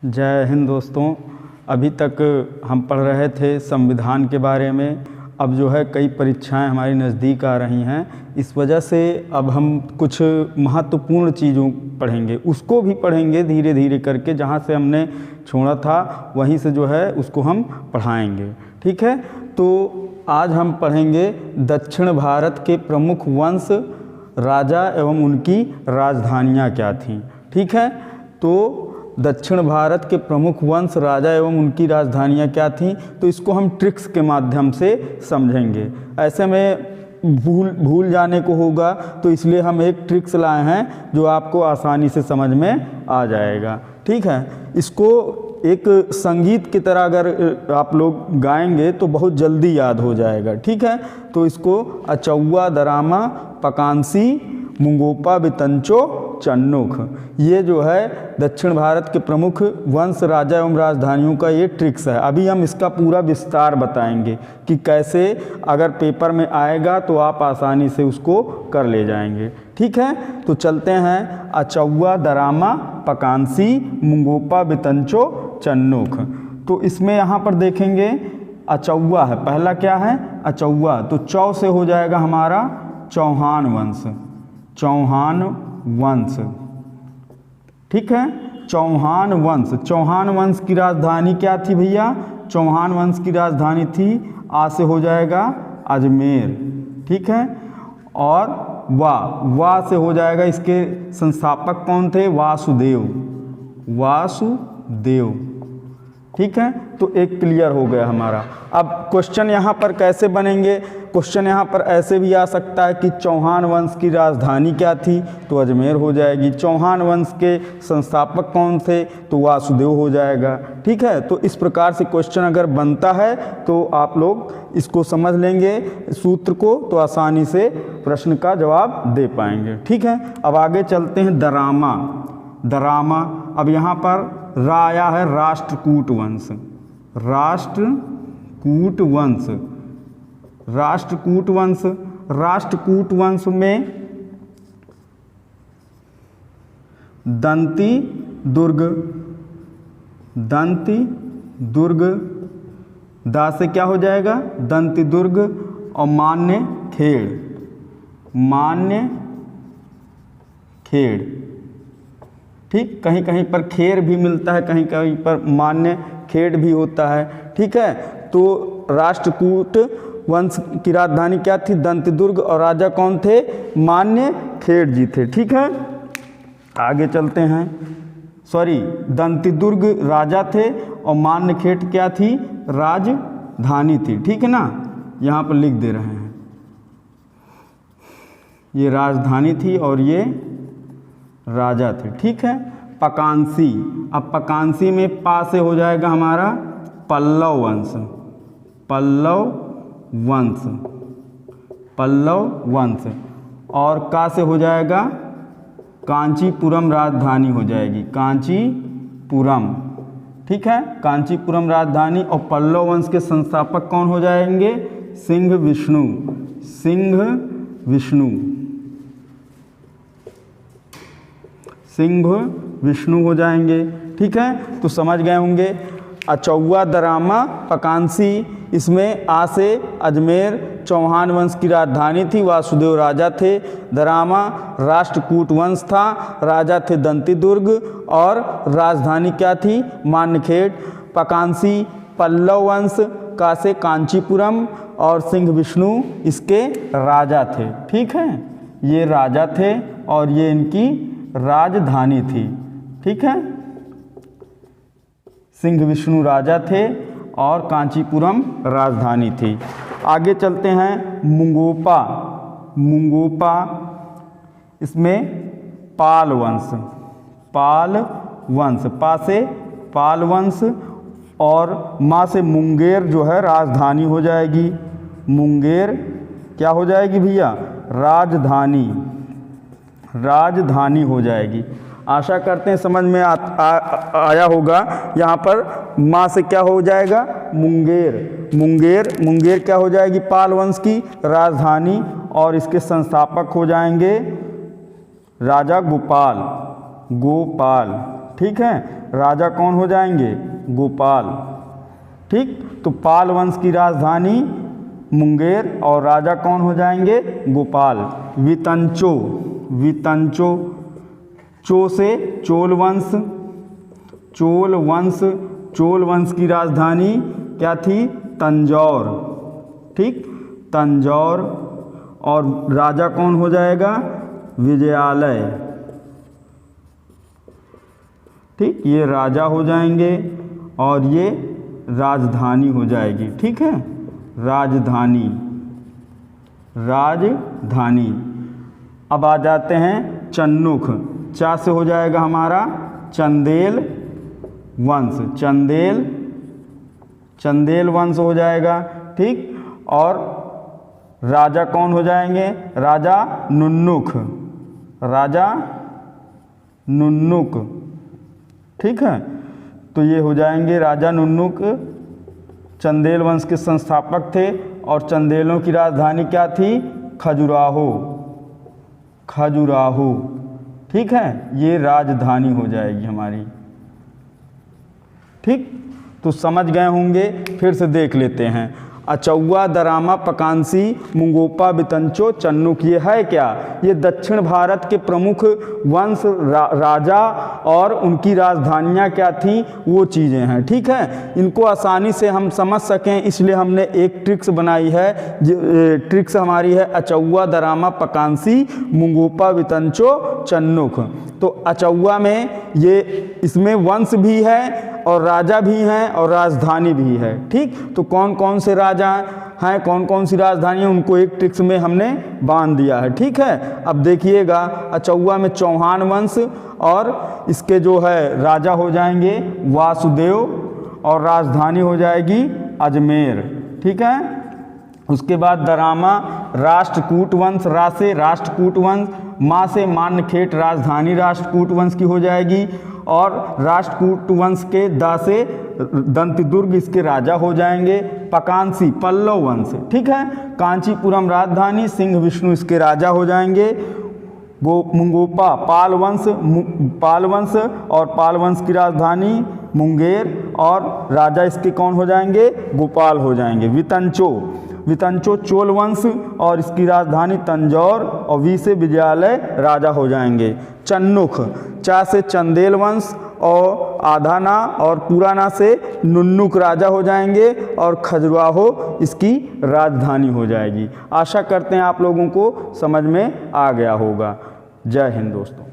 जय हिंद दोस्तों। अभी तक हम पढ़ रहे थे संविधान के बारे में। अब जो है कई परीक्षाएं हमारी नज़दीक आ रही हैं, इस वजह से अब हम कुछ महत्वपूर्ण चीज़ों पढ़ेंगे, उसको भी पढ़ेंगे धीरे धीरे करके। जहाँ से हमने छोड़ा था वहीं से जो है उसको हम पढ़ाएंगे, ठीक है। तो आज हम पढ़ेंगे दक्षिण भारत के प्रमुख वंश, राजा एवं उनकी राजधानियाँ क्या थीं, ठीक है। तो दक्षिण भारत के प्रमुख वंश, राजा एवं उनकी राजधानियाँ क्या थीं, तो इसको हम ट्रिक्स के माध्यम से समझेंगे। ऐसे में भूल जाने को होगा, तो इसलिए हम एक ट्रिक्स लाए हैं जो आपको आसानी से समझ में आ जाएगा, ठीक है। इसको एक संगीत की तरह अगर आप लोग गाएंगे तो बहुत जल्दी याद हो जाएगा, ठीक है। तो इसको अचौवा दरामा पकांसी मुंगोपा बितंचो चन्नुख, ये जो है दक्षिण भारत के प्रमुख वंश, राजा एवं राजधानियों का ये ट्रिक्स है। अभी हम इसका पूरा विस्तार बताएंगे कि कैसे अगर पेपर में आएगा तो आप आसानी से उसको कर ले जाएंगे, ठीक है। तो चलते हैं। अचौवा दरामा पकांसी मुंगोपा बितंचो चन्नुख। तो इसमें यहाँ पर देखेंगे अचौवा है, पहला क्या है अचौवा, तो चौ से हो जाएगा हमारा चौहान वंश, चौहान वंश, ठीक है। चौहान वंश, चौहान वंश की राजधानी क्या थी भैया, चौहान वंश की राजधानी थी, आ से हो जाएगा अजमेर, ठीक है। और वा से हो जाएगा, इसके संस्थापक कौन थे, वासुदेव, वासुदेव, ठीक है। तो एक क्लियर हो गया हमारा। अब क्वेश्चन यहाँ पर कैसे बनेंगे, क्वेश्चन यहाँ पर ऐसे भी आ सकता है कि चौहान वंश की राजधानी क्या थी, तो अजमेर हो जाएगी। चौहान वंश के संस्थापक कौन थे, तो वासुदेव हो जाएगा, ठीक है। तो इस प्रकार से क्वेश्चन अगर बनता है तो आप लोग इसको समझ लेंगे सूत्र को, तो आसानी से प्रश्न का जवाब दे पाएंगे, ठीक है। अब आगे चलते हैं। दरामा, दरामा, अब यहाँ पर रा आया है राष्ट्रकूट वंश, राष्ट्रकूट वंश, राष्ट्रकूट वंश, राष्ट्रकूट वंश में दंती दुर्ग, दंती दुर्ग, दा से क्या हो जाएगा दंती दुर्ग, और मान्य खेड़, मान्य खेड़, ठीक। कहीं कहीं पर खेर भी मिलता है, कहीं कहीं पर मान्य खेड़ भी होता है, ठीक है। तो राष्ट्रकूट वंश की राजधानी क्या थी, दंतदुर्ग, और राजा कौन थे, मान्य खेड़ जी थे, ठीक है। आगे चलते हैं। सॉरी, दंतदुर्ग राजा थे और मान्य खेड़ क्या थी, राजधानी थी, ठीक है ना। यहाँ पर लिख दे रहे हैं, ये राजधानी थी और ये राजा थे, ठीक है। पकांसी, अब पकांसी में पा से हो जाएगा हमारा पल्लव वंश, पल्लव वंश, पल्लव वंश, और का से हो जाएगा कांचीपुरम राजधानी हो जाएगी, कांचीपुरम, ठीक है। कांचीपुरम राजधानी, और पल्लव वंश के संस्थापक कौन हो जाएंगे, सिंह विष्णु, सिंह विष्णु, सिंह विष्णु हो जाएंगे, ठीक है। तो समझ गए होंगे। अचौवा दरामा पकांसी, इसमें आ से अजमेर, चौहान वंश की राजधानी थी, वासुदेव राजा थे। दरामा राष्ट्रकूट वंश था, राजा थे दंतीदुर्ग, और राजधानी क्या थी, मान्यखेड़। पकांसी पल्लव वंश, का से कांचीपुरम, और सिंह विष्णु इसके राजा थे, ठीक है। ये राजा थे और ये इनकी राजधानी थी, ठीक है। सिंह विष्णु राजा थे और कांचीपुरम राजधानी थी। आगे चलते हैं। मुंगोपा, मुंगोपा, इसमें पाल वंश, पाल वंश, पा से पाल वंश, और माँ से मुंगेर जो है राजधानी हो जाएगी, मुंगेर क्या हो जाएगी भैया, राजधानी, राजधानी हो जाएगी। आशा करते हैं समझ में आया होगा। यहाँ पर माँ से क्या हो जाएगा, मुंगेर, मुंगेर, मुंगेर क्या हो जाएगी, पाल वंश की राजधानी, और इसके संस्थापक हो जाएंगे राजा गोपाल, गोपाल, ठीक है। राजा कौन हो जाएंगे? गोपाल। ठीक, तो पाल वंश की राजधानी मुंगेर और राजा कौन हो जाएंगे? गोपाल। वितंचो, वितंचो, चो से चोल वंश, चोल वंश, चोल वंश की राजधानी क्या थी? तंजौर। ठीक, तंजौर। और राजा कौन हो जाएगा? विजयालय। ठीक, ये राजा हो जाएंगे और ये राजधानी हो जाएगी। ठीक है, राजधानी, राजधानी। अब आ जाते हैं चन्नुख। चा से हो जाएगा हमारा चंदेल वंश, चंदेल, चंदेल वंश हो जाएगा। ठीक, और राजा कौन हो जाएंगे? राजा नुन्नुख, राजा नुन्नुक। ठीक है, तो ये हो जाएंगे राजा नुन्नुक, चंदेल वंश के संस्थापक थे। और चंदेलों की राजधानी क्या थी? खजुराहो, खजुराहो। ठीक है, ये राजधानी हो जाएगी हमारी। ठीक, तो समझ गए होंगे। फिर से देख लेते हैं। अचौवा, दरामा, पकांसी, मुंगोपा, बितंचो, चन्नुक, ये है क्या? ये दक्षिण भारत के प्रमुख वंश, राजा और उनकी राजधानियाँ क्या थी, वो चीज़ें हैं। ठीक है, इनको आसानी से हम समझ सकें इसलिए हमने एक ट्रिक्स बनाई है। ट्रिक्स हमारी है अचौवा, दरामा, पकांसी, मुंगोपा, बितंचो, चन्नुक। तो अचौवा में ये इसमें वंश भी है और राजा भी हैं और राजधानी भी है। ठीक, तो कौन कौन से राजा हैं, कौन कौन सी राजधानी है, उनको एक ट्रिक्स में हमने बांध दिया है। ठीक है, अब देखिएगा अचौवा में चौहान वंश और इसके जो है राजा हो जाएंगे वासुदेव और राजधानी हो जाएगी अजमेर। ठीक है, उसके बाद दरामा, राष्ट्रकूट वंश, रा से राष्ट्रकूट वंश, माँ से मान्यखेट, राजधानी राष्ट्रकूट वंश की हो जाएगी। और राष्ट्रकूट वंश के दा से दंतिदुर्ग, इसके राजा हो जाएंगे। पकांसी, पल्लव वंश। ठीक है, कांचीपुरम राजधानी, सिंह विष्णु इसके राजा हो जाएंगे। मुंगोपा, पाल वंश, पाल वंश और पाल वंश की राजधानी मुंगेर और राजा इसके कौन हो जाएंगे? गोपाल हो जाएंगे। वितंचो, वितंचो चोल वंश और इसकी राजधानी तंजौर और वी से विजयालय राजा हो जाएंगे। चन्नुख, चा से चंदेल वंश और आधाना और पुराना से नुन्नुक राजा हो जाएंगे और खजुराहो इसकी राजधानी हो जाएगी। आशा करते हैं आप लोगों को समझ में आ गया होगा। जय हिंद दोस्तों।